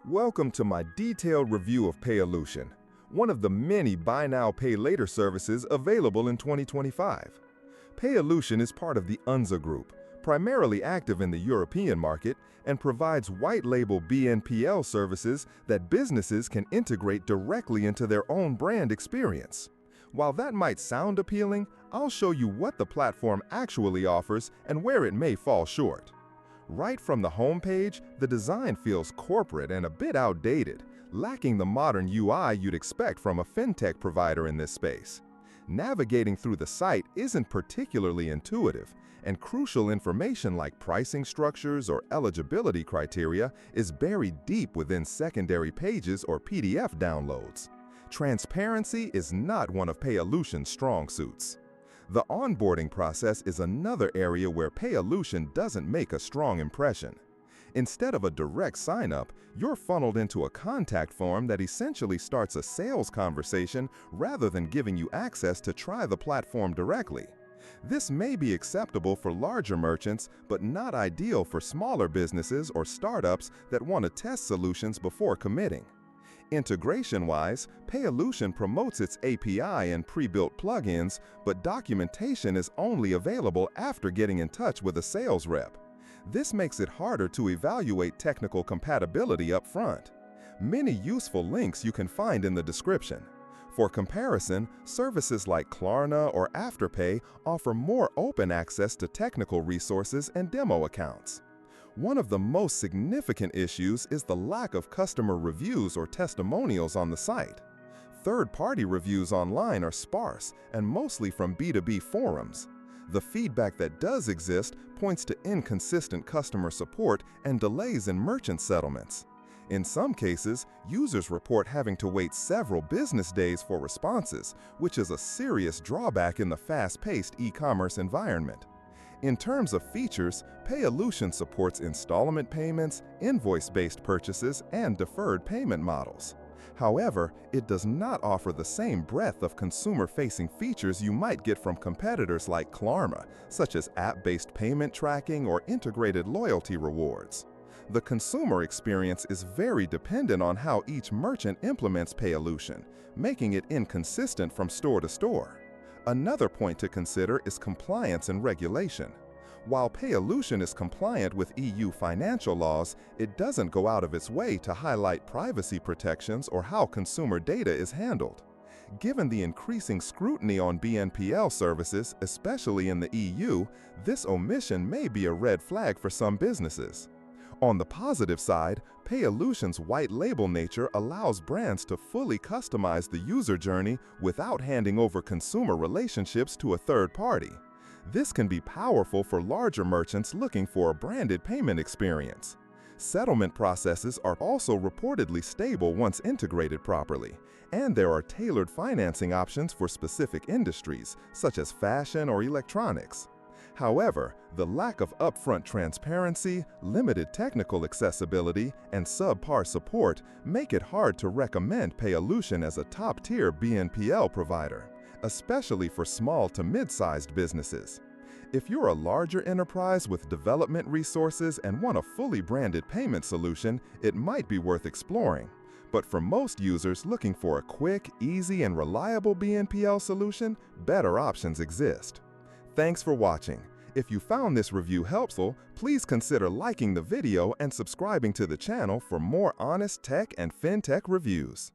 Welcome to my detailed review of Payolution, one of the many buy now, pay later services available in 2025. Payolution is part of the UNZA Group, primarily active in the European market, and provides white-label BNPL services that businesses can integrate directly into their own brand experience. While that might sound appealing, I'll show you what the platform actually offers and where it may fall short. Right from the homepage, the design feels corporate and a bit outdated, lacking the modern UI you'd expect from a fintech provider in this space. Navigating through the site isn't particularly intuitive, and crucial information like pricing structures or eligibility criteria is buried deep within secondary pages or PDF downloads. Transparency is not one of Payolution's strong suits. The onboarding process is another area where Payolution doesn't make a strong impression. Instead of a direct sign-up, you're funneled into a contact form that essentially starts a sales conversation rather than giving you access to try the platform directly. This may be acceptable for larger merchants, but not ideal for smaller businesses or startups that want to test solutions before committing. Integration-wise, Payolution promotes its API and pre-built plugins, but documentation is only available after getting in touch with a sales rep. This makes it harder to evaluate technical compatibility up front. Many useful links you can find in the description. For comparison, services like Klarna or Afterpay offer more open access to technical resources and demo accounts. One of the most significant issues is the lack of customer reviews or testimonials on the site. Third-party reviews online are sparse and mostly from B2B forums. The feedback that does exist points to inconsistent customer support and delays in merchant settlements. In some cases, users report having to wait several business days for responses, which is a serious drawback in the fast-paced e-commerce environment. In terms of features, Payolution supports installment payments, invoice-based purchases, and deferred payment models. However, it does not offer the same breadth of consumer-facing features you might get from competitors like Klarna, such as app-based payment tracking or integrated loyalty rewards. The consumer experience is very dependent on how each merchant implements Payolution, making it inconsistent from store to store. Another point to consider is compliance and regulation. While Payolution is compliant with EU financial laws, it doesn't go out of its way to highlight privacy protections or how consumer data is handled. Given the increasing scrutiny on BNPL services, especially in the EU, this omission may be a red flag for some businesses. On the positive side, Payolution's white label nature allows brands to fully customize the user journey without handing over consumer relationships to a third party. This can be powerful for larger merchants looking for a branded payment experience. Settlement processes are also reportedly stable once integrated properly, and there are tailored financing options for specific industries, such as fashion or electronics. However, the lack of upfront transparency, limited technical accessibility, and subpar support make it hard to recommend Payolution as a top-tier BNPL provider, especially for small to mid-sized businesses. If you're a larger enterprise with development resources and want a fully branded payment solution, it might be worth exploring. But for most users looking for a quick, easy, and reliable BNPL solution, better options exist. Thanks for watching. If you found this review helpful, please consider liking the video and subscribing to the channel for more honest tech and fintech reviews.